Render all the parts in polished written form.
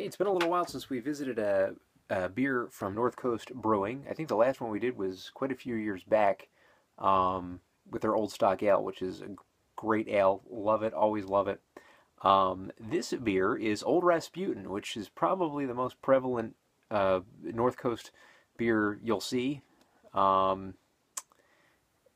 Okay, it's been a little while since we visited a beer from North Coast Brewing. I think the last one we did was quite a few years back with their Old Stock Ale, which is a great ale. Love it, always love it. This beer is Old Rasputin, which is probably the most prevalent North Coast beer you'll see,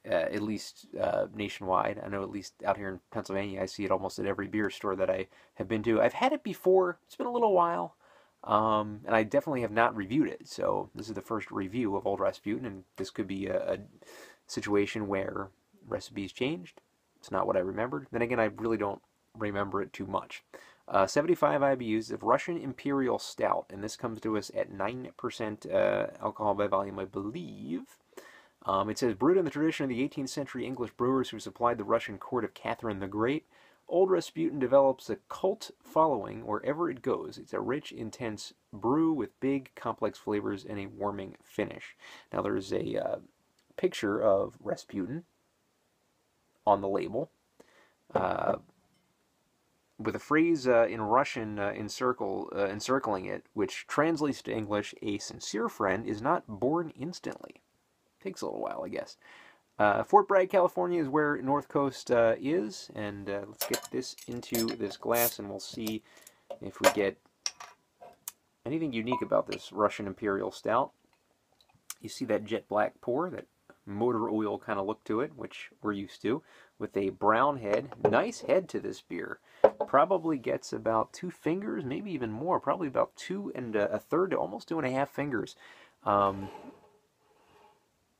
at least nationwide. I know at least out here in Pennsylvania, I see it almost at every beer store that I have been to. I've had it before. It's been a little while, and I definitely have not reviewed it. So this is the first review of Old Rasputin, and this could be a situation where recipes changed. It's not what I remembered. Then again, I really don't remember it too much. 75 IBUs of Russian Imperial Stout, and this comes to us at 9% alcohol by volume, I believe. It says, brewed in the tradition of the 18th century English brewers who supplied the Russian court of Catherine the Great, Old Rasputin develops a cult following wherever it goes. It's a rich, intense brew with big, complex flavors and a warming finish. Now, there's a picture of Rasputin on the label with a phrase in Russian encircling it, which translates to English, "A sincere friend is not born instantly." Takes a little while, I guess. Fort Bragg, California is where North Coast is, and let's get this into this glass and we'll see if we get anything unique about this Russian Imperial Stout. You see that jet black pour, that motor oil kind of look to it, which we're used to, with a brown head. Nice head to this beer. Probably gets about 2 fingers, maybe even more, probably about 2 1/3 to almost 2.5 fingers.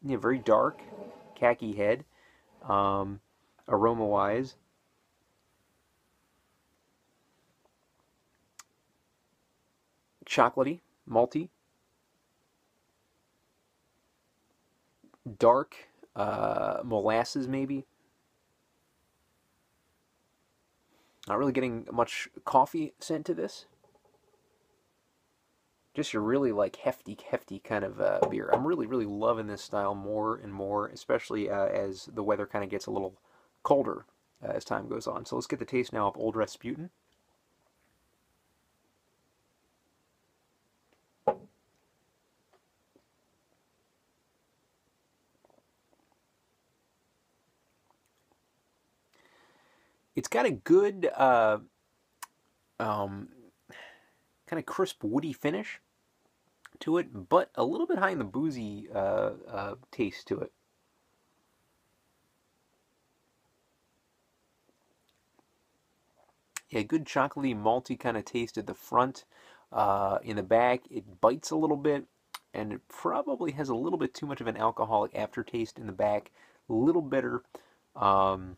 Yeah, very dark, khaki head, aroma-wise. Chocolatey, malty, dark, molasses maybe. Not really getting much coffee scent to this. Just a really like hefty kind of beer. I'm really loving this style more and more, especially as the weather kind of gets a little colder as time goes on. So let's get the taste now of Old Rasputin. It's got a good kind of crisp, woody finish to it, but a little bit high in the boozy taste to it. Yeah, good chocolatey, malty kind of taste at the front. In the back, it bites a little bit, and it probably has a little bit too much of an alcoholic aftertaste in the back. A little bitter. But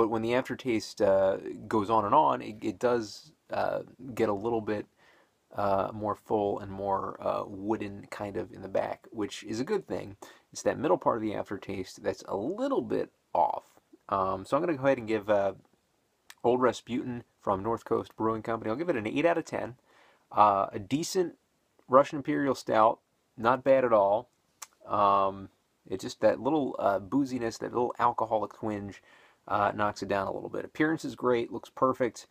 when the aftertaste goes on, it does get a little bit more full and more wooden kind of in the back, which is a good thing. It's that middle part of the aftertaste that's a little bit off. So I'm going to go ahead and give Old Rasputin from North Coast Brewing Company, I'll give it an 8 out of 10. A decent Russian Imperial Stout, not bad at all. It's just that little booziness, that little alcoholic twinge knocks it down a little bit. Appearance is great, looks perfect.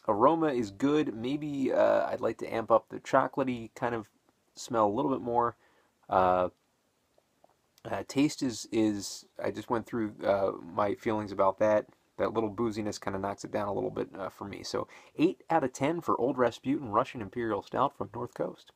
Aroma is good. Maybe I'd like to amp up the chocolatey kind of smell a little bit more. Taste is I just went through my feelings about that. That little booziness kind of knocks it down a little bit for me. So 8 out of 10 for Old Rasputin Russian Imperial Stout from North Coast.